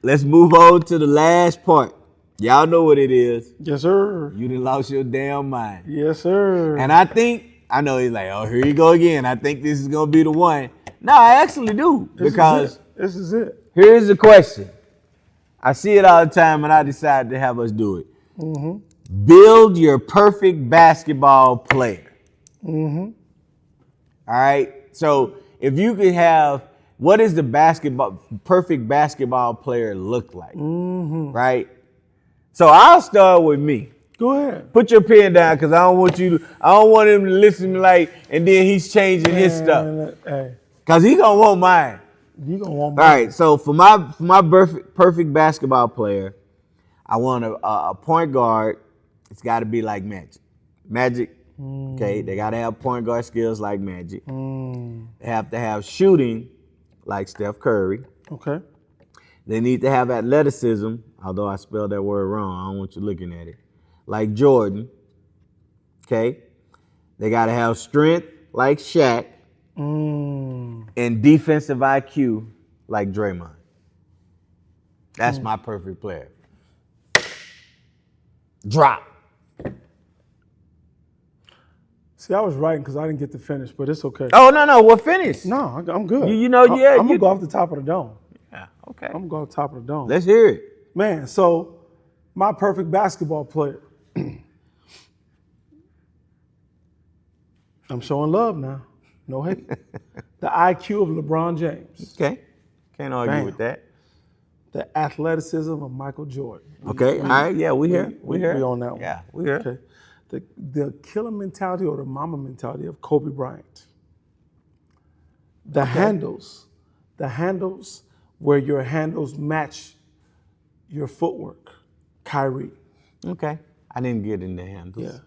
let's move on to the last part. Y'all know what it is. Yes, sir. You done lost your damn mind. Yes, sir. And I know he's like, oh, here you go again. I think this is going to be the one. No, I actually do. Because this is it. here's the question. I see it all the time, and I decided to have us do it. Mm-hmm. Build your perfect basketball player. Mm-hmm. All right? So if you could have, what does the perfect basketball player look like? Mm-hmm. Right? So I'll start with me. Go ahead. Put your pen down, because I don't want him to listen to me like, and then he's changing his stuff. Hey. Because he going to want mine. You going to want mine. All right, so for my perfect basketball player, I want a point guard. It's got to be like Magic. Okay, they got to have point guard skills like Magic. They have to have shooting like Steph Curry. Okay. They need to have athleticism, although I spelled that word wrong. I don't want you looking at it. Like Jordan. Okay. They got to have strength like Shaq. And defensive IQ like Draymond. That's my perfect player. Drop. See, I was writing because I didn't get to finish, but it's okay. Oh, no, we're finished. No, I'm good. You know, yeah. I'm going to go off the top of the dome. Yeah, okay. I'm going to go off the top of the dome. Let's hear it. Man, so my perfect basketball player. I'm showing love now. No hate. The IQ of LeBron James. Okay. Can't argue with that. The athleticism of Michael Jordan. Okay, all right, yeah, we here. We on that one. Yeah, we here. Okay. The killer mentality or the mama mentality of Kobe Bryant. The handles where your handles match your footwork. Kyrie. Okay. I didn't get in the handles. Yeah.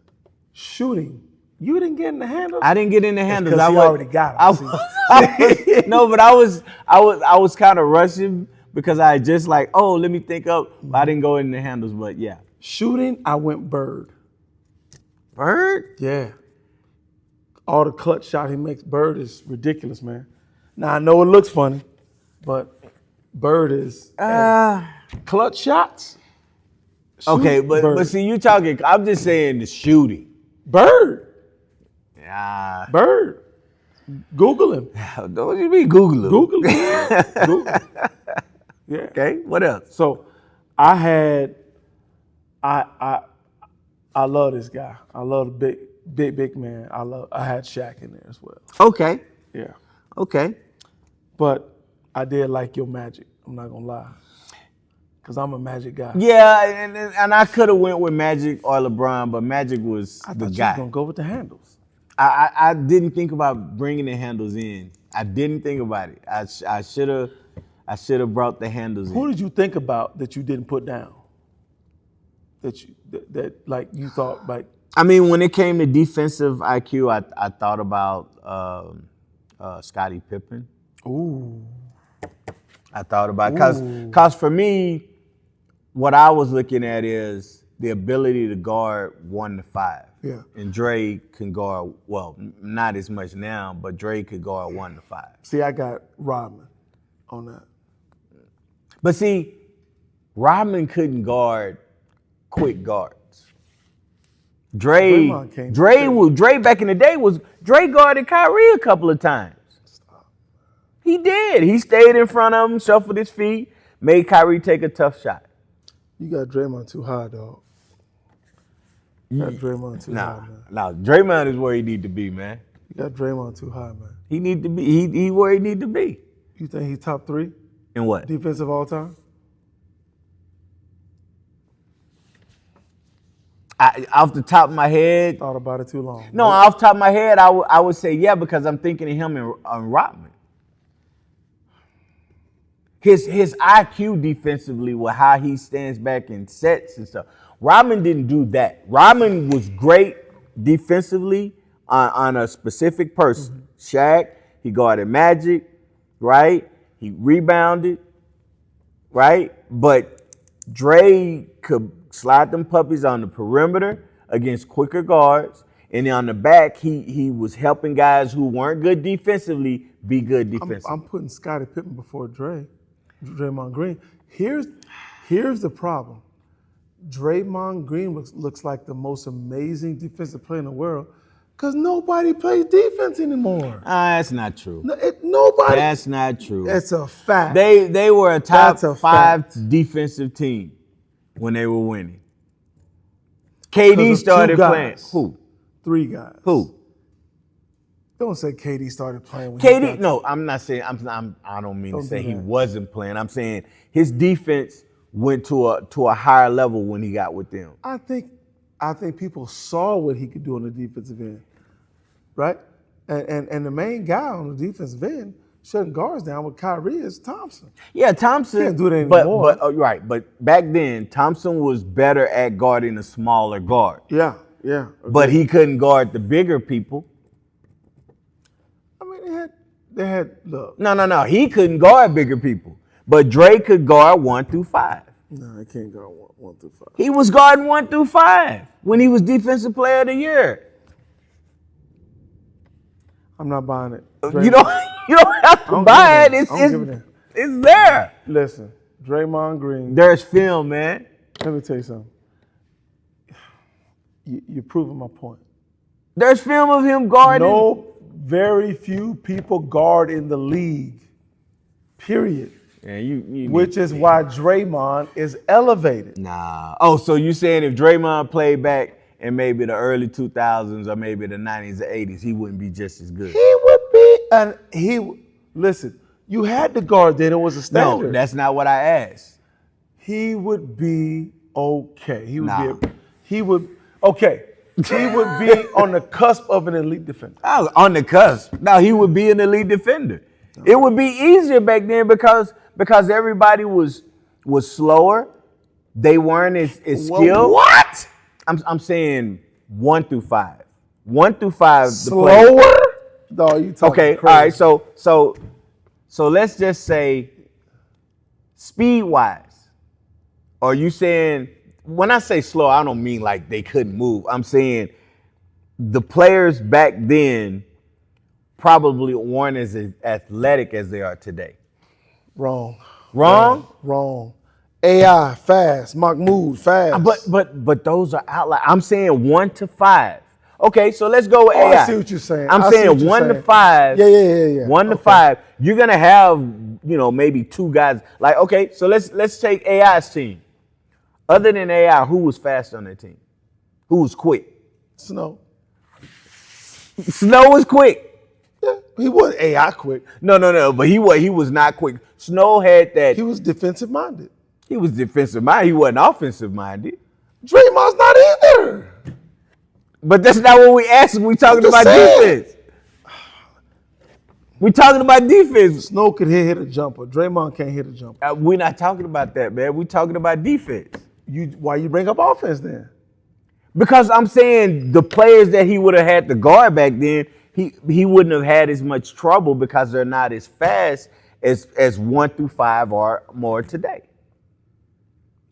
Shooting. You didn't get in the handles? I didn't get in the handles. Because you already got them. No, but I was kind of rushing because I just like, let me think up. But I didn't go in the handles, but yeah. Shooting, I went Bird. Bird? Yeah. All the clutch shot he makes, Bird is ridiculous, man. Now, I know it looks funny, but Bird is clutch shots. Okay, but see, you talking, I'm just saying the shooting. Bird. Yeah. Bird. Google him. Don't you mean Google him? Google him. Google him. Yeah. Okay, what else? So I love this guy. I love the big man. I had Shaq in there as well. Okay. Yeah. Okay. But I did like your Magic. I'm not gonna lie. Cause I'm a Magic guy. Yeah, and I could have went with Magic or LeBron, but Magic was I the thought guy. you was gonna go with the handles. I didn't think about bringing the handles in. I didn't think about it. I should have brought the handles in. Who did you think about that you didn't put down? That like you thought like. I mean, when it came to defensive IQ, I thought about Scottie Pippen. Ooh. I thought about because for me, what I was looking at is the ability to guard 1 to 5. Yeah. And Dre can guard, well, not as much now, but Dre could guard 1 to 5. See, I got Rodman on that. But see, Rodman couldn't guard quick guards. Dre back in the day Dre guarded Kyrie a couple of times. He did. He stayed in front of him, shuffled his feet, made Kyrie take a tough shot. You got Draymond too high, dog. You got Draymond too high, man. Nah, Draymond is where he need to be, man. You got Draymond too high, man. He need to be. He where he need to be. You think he's top 3? In what? Defensive all time? Off the top of my head. Thought about it too long. No, off the top of my head, I would say yeah, because I'm thinking of him and Rodman. His IQ defensively with how he stands back and sets and stuff. Rodman didn't do that. Rodman was great defensively on a specific person. Mm-hmm. Shaq, he guarded Magic, right? He rebounded, right? But Dre could slide them puppies on the perimeter against quicker guards. And then on the back, he was helping guys who weren't good defensively be good defensively. I'm putting Scottie Pippen before Draymond Green. Here's the problem. Draymond Green looks like the most amazing defensive player in the world because nobody plays defense anymore. That's not true. Nobody. That's not true. It's a fact. They were a top That's a 5 fact. defensive team when they were winning. 'Cause KD of started two guys. playing. Who? 3 guys. Who? Don't say KD started playing. When KD? No, I'm not saying. I don't mean Don't to say do he that. wasn't playing. I'm saying his defense went to a higher level when he got with them. I think people saw what he could do on the defensive end, right? And the main guy on the defensive end shutting guards down with Kyrie is Thompson. Yeah, Thompson Can't do that But anymore. right, but back then Thompson was better at guarding a smaller guard, Yeah. but he couldn't guard the bigger people. I mean, they had look. No. He couldn't guard bigger people, but Dre could guard 1 through 5. No, I can't go 1 through 5. He was guarding 1 through 5 when he was Defensive Player of the Year. I'm not buying it. You don't have to don't buy give it. a damn. I don't give a It's there. Listen, Draymond Green. There's film, man. Let me tell you something. You're proving my point. There's film of him guarding. No, very few people guard in the league. Period. Yeah, you Which is why Draymond is elevated. Nah. Oh, so you saying if Draymond played back in maybe the early 2000s or maybe the 90s or 80s, he wouldn't be just as good? He would be, listen, you had to guard then, it was a standard. No, that's not what I asked. He would be okay. He would Nah. be, he would be on the cusp of an elite defender. I was on the cusp. No, he would be an elite defender. It would be easier back then because everybody was slower. They weren't as skilled. What? I'm saying 1 through 5. 1 through 5. Slower? No, you talking Okay, crazy. all right. So let's just say speed wise. Are you saying, when I say slow, I don't mean like they couldn't move. I'm saying the players back then probably weren't as athletic as they are today. Wrong. Wrong? AI, fast. Mahmoud, fast. But those are outliers. I'm saying 1 to 5. Okay, so let's go with Oh, AI. I see what you're saying. I'm I see saying what you're 1 to saying. 5. Yeah. 1 to Okay. 5. You're gonna have, maybe 2 guys. Like, okay, so let's take AI's team. Other than AI, who was fast on their team? Who was quick? Snow. Snow was quick. Yeah, he wasn't AI quick. No, but he was not quick. Snow had that. He was defensive minded. He was defensive minded. He wasn't offensive minded. Draymond's not either. But that's not what we asked. We talking just about saying. defense. We talking about defense. Snow could hit a jumper. Draymond can't hit a jumper. We're not talking about that, man. We talking about defense. Why you bring up offense then? Because I'm saying the players that he would have had to guard back then, he wouldn't have had as much trouble because they're not as fast as 1 through 5 are more today.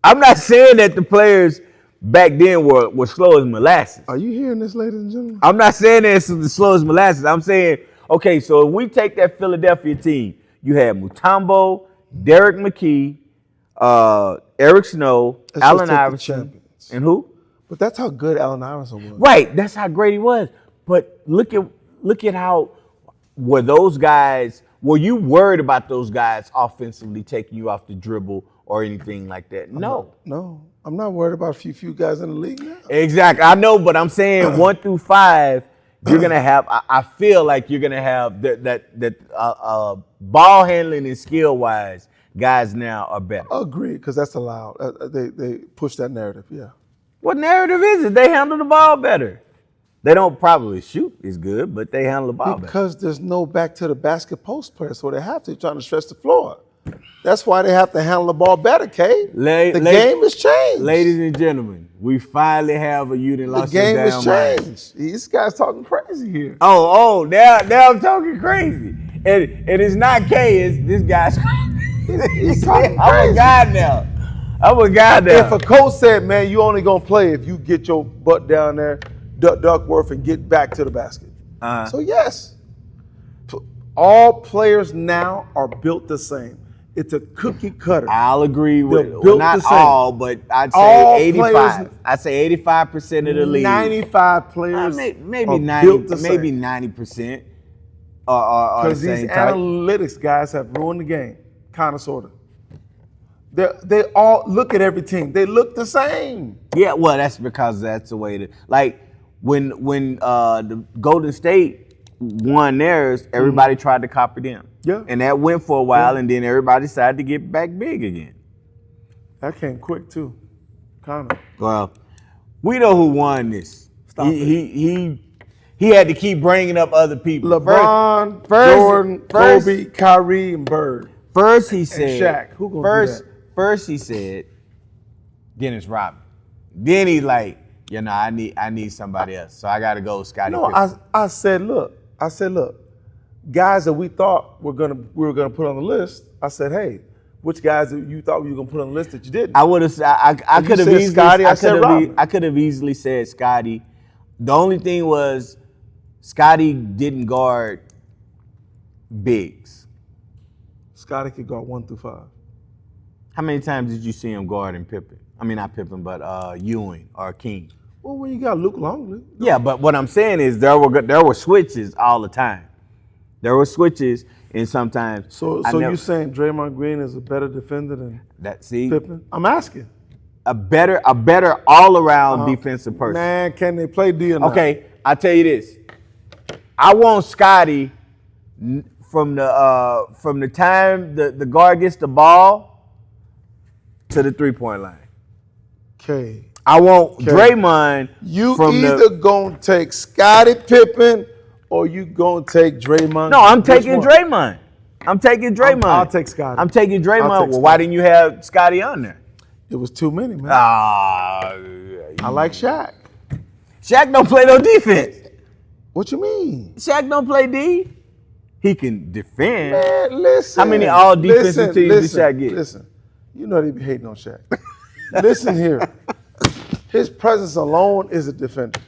I'm not saying that the players back then were slow as molasses. Are you hearing this, ladies and gentlemen? I'm not saying that it's slow as molasses. I'm saying, okay, so if we take that Philadelphia team, you had Mutombo, Derek McKee, Eric Snow, Let's just Allen take the Iverson, champions. and who? But that's how good Allen Iverson was. Right, that's how great he was. But look at how were you worried about those guys offensively taking you off the dribble or anything like that? No. No, I'm not worried about a few guys in the league now. Exactly. I know, but I'm saying 1 through 5, you're gonna have. I feel like you're gonna have that ball handling and skill wise, guys now are better. Agreed, because that's allowed. They push that narrative. Yeah. What narrative is it? They handle the ball better. They don't probably shoot as good, but they handle the ball better. Because there's no back to the basket post player, so they have to trying to stretch the floor. That's why they have to handle the ball better, K. The game has changed. Ladies and gentlemen, we finally have a unit the lost game their has damn mind. changed. These guys talking crazy here. Oh, now I'm talking crazy. And it's not K, it's this guy's He's talking I'm a crazy. guy now. I'm a guy now. If a coach said, man, you only gonna play if you get your butt down there, Duckworth, and get back to the basket. Uh-huh. So yes, all players now are built the same. It's a cookie cutter. I'll agree with They're well, built not the same. all, but I'd say All 85. players- I'd say 85% of the league. 95 players Maybe are 90, built the maybe same. 90% are the Because these same type. analytics guys have ruined the game, kind of, sort of. They all look at every team. They look the same. Yeah, well, that's because that's the way to like when the Golden State won theirs, everybody tried to copy them. Yeah. And that went for a while, and then everybody decided to get back big again. That came quick too, kind of. Well, we know who won this. Stop He had to keep bringing up other people. LeBron, First- Jordan, first- Kobe, Kyrie, and Bird. First he said, Shaq. Who gonna do first, that? First he said, Dennis Rodman. Then he's like, I need somebody else. So I got to go with Scottie No, Pippen. I said, look, guys that we thought we were gonna put on the list. I said, hey, which guys that you thought we were gonna put on the list that you didn't? I would have. I You could have said easily. Scottie, I said Rodman. I could have easily said Scottie. The only thing was, Scottie didn't guard bigs. Scottie could go 1 through 5. How many times did you see him guarding Pippen? I mean, not Pippen, but Ewing or King. Well, when you got Luke Longley, Yeah, but what I'm saying is there were switches all the time. There were switches, and sometimes. so you saying Draymond Green is a better defender than that see Pippen? I'm asking. a better all around defensive person. Man, can they play D or not? Okay, I'll tell you this. I want Scottie from the time the guard gets the ball to the 3-point line. Okay. I want Draymond You from either gonna take Scottie Pippen or you gonna take Draymond. No, I'm Which taking one? Draymond. I'm taking Draymond. I'll take Scottie. I'm taking Draymond. I'll take Well, why Scottie. didn't you have Scottie on there? It was too many, man. Ah, I like Shaq. Shaq don't play no defense. What you mean? Shaq don't play D. He can defend. Man, listen. How many all defensive teams did Shaq get? Listen, you know they be hating on Shaq. Listen here. His presence alone is a defender.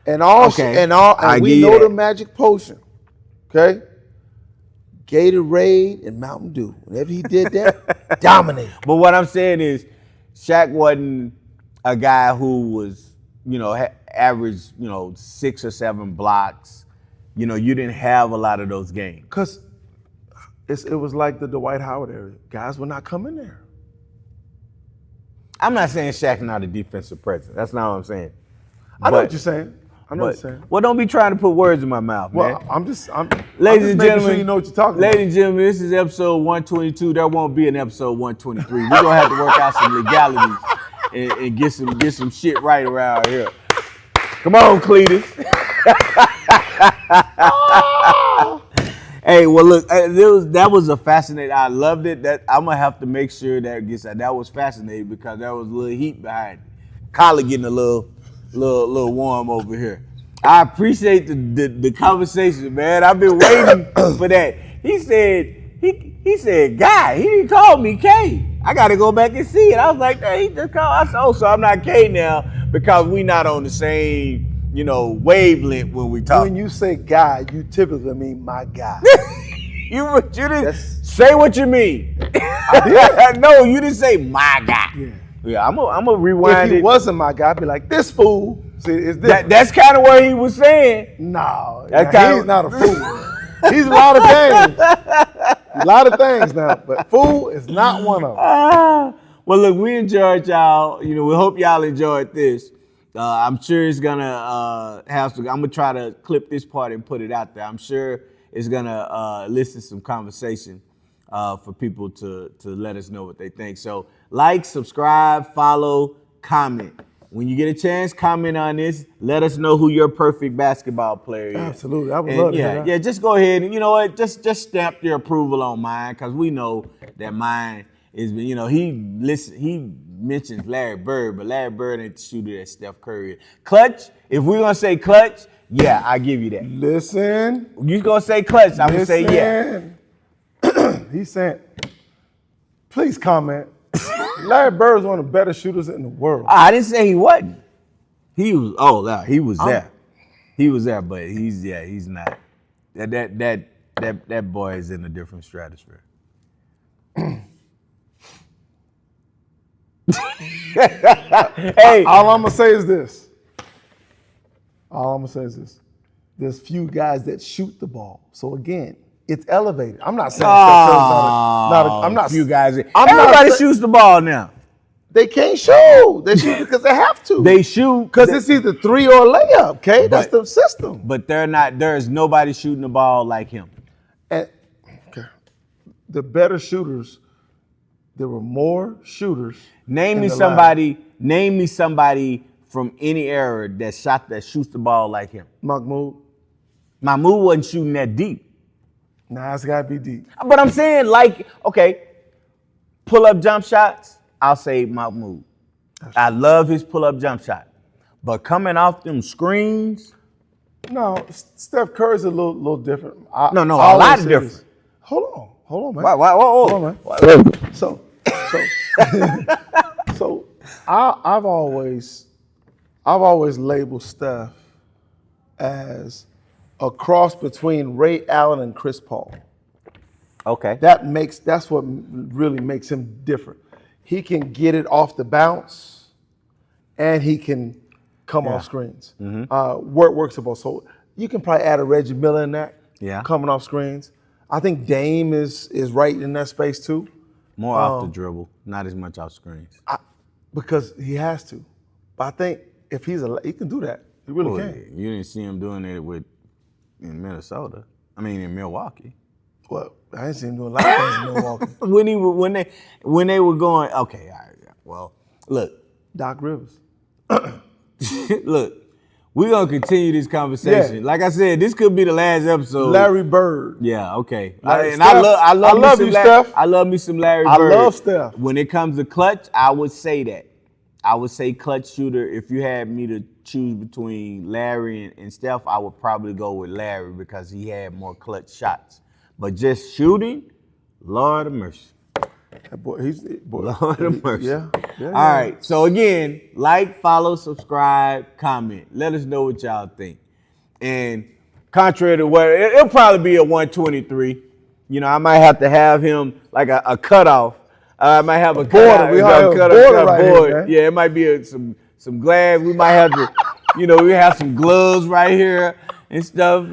And Okay. I we give you know that. the magic potion. Okay? Gatorade and Mountain Dew. Whenever he did that, dominate. But what I'm saying is, Shaq wasn't a guy who was, averaged, 6 or 7 blocks. You didn't have a lot of those games. Because it was like the Dwight Howard era. Guys were not coming there. I'm not saying Shaq not a defensive presence. That's not what I'm saying. I know what you're saying. I know what you're saying. Well, don't be trying to put words in my mouth, man. Well, I'm just Ladies and making gentlemen, sure you know what you're talking ladies about. and gentlemen, this is episode 122. There won't be an episode 123. We're gonna have to work out some legalities and get some shit right around here. Come on, Cletus. Hey, well, look, that was a fascinating. I loved it. That I'm gonna have to make sure that gets out. That was fascinating because there was a little heat behind it. Collar getting a little warm over here. I appreciate the conversation, man. I've been waiting for that. He said, guy. He didn't call me K. I got to go back and see it. I was like, hey, he just called. I said, oh, so I'm not K now because we not on the same, wavelength when we talk. When you say guy, you typically mean my guy. You didn't say what you mean. No, you didn't say my guy. Yeah, I'm gonna rewind If he it. wasn't my guy, I'd be like, this fool. See, it's different. That's kind of what he was saying. No, That now, kinda- he's not a fool. He's a lot of things. A lot of things now, but fool is not one of them. Well, look, we enjoyed y'all. We hope y'all enjoyed this. I'm sure it's gonna have to. I'm gonna try to clip this part and put it out there. I'm sure it's gonna elicit some conversation for people to let us know what they think. So, like, subscribe, follow, comment. When you get a chance, comment on this. Let us know who your perfect basketball player is. Absolutely, I would And love to hear that. Yeah, just go ahead and you know what, just stamp your approval on mine because we know that mine is. He mentions Larry Bird, but Larry Bird ain't the shooter that Steph Curry is. Clutch. If we're gonna say clutch, yeah, I give you that. Listen. You gonna say clutch? I'm gonna say yeah. He said, please comment. Larry Bird is one of the better shooters in the world. I didn't say he wasn't. He was. Oh, no, he was there. He was there, but he's not. That boy is in a different stratosphere. Hey, All I'm gonna say is this. There's few guys that shoot the ball. So again, it's elevated. I'm not saying Steph Curry's not a. I'm not. few guys. I'm not Everybody say- shoots the ball now. They can't shoot. They shoot because they have to. They shoot because it's either 3 or layup. Okay, that's the system. but they're not. There is nobody shooting the ball like him. And okay, the better shooters. There were more shooters. Name in me the somebody. Name me somebody from any era that shoots the ball like him. Mahmoud. Mahmoud wasn't shooting that deep. Nah, it's gotta be deep. But I'm saying, like, okay, pull up jump shots. I'll say Mahmoud. I love his pull up jump shot. But coming off them screens, No, Steph Curry's a little different. No, I a lot always say different. this. Hold on, man. whoa. Hold on, man. So, so I've always labeled Steph as a cross between Ray Allen and Chris Paul. okay. That's what really makes him different. He can get it off the bounce, and he can come off screens. Works about. So you can probably add a Reggie Miller in that. Yeah. Coming off screens. I think Dame is right in that space too. More off the dribble, not as much off screens. Because he has to. But I think if he can do that. He really Boy, can. you didn't see him doing it in Minnesota. in Milwaukee. Well, I didn't see him doing a lot of things in Milwaukee. when they were going, okay, all right, yeah, well, look, Doc Rivers. look, we're gonna continue this conversation. Yeah. Like I said, this could be the last episode. Larry Bird. Yeah, okay. Larry- I Steph, love I love me you, some Steph. I love me some Larry I Bird. love Steph. When it comes to clutch, I would say that. I would say clutch shooter. If you had me to choose between Larry and Steph, I would probably go with Larry because he had more clutch shots. But just shooting, Lord of mercy. That boy, Lord of mercy. Yeah. All right. So again, like, follow, subscribe, comment. Let us know what y'all think. And contrary to what, it'll probably be a 123. You know, I might have to have him like a cutoff. I might have a border. We have a border right here, man. Yeah, it might be some glass. We might have to, we have some gloves right here and stuff.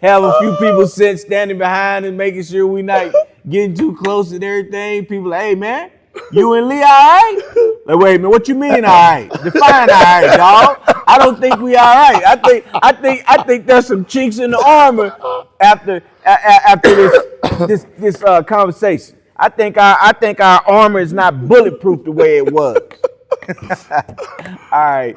Have a few people standing behind and making sure we not getting too close and everything. People like, hey man, you and Lee all right? Like, wait a minute, what you mean all right? Define all right, dog. I don't think we all right. I think there's some chinks in the armor after this conversation. I think our armor is not bulletproof the way it was. All right.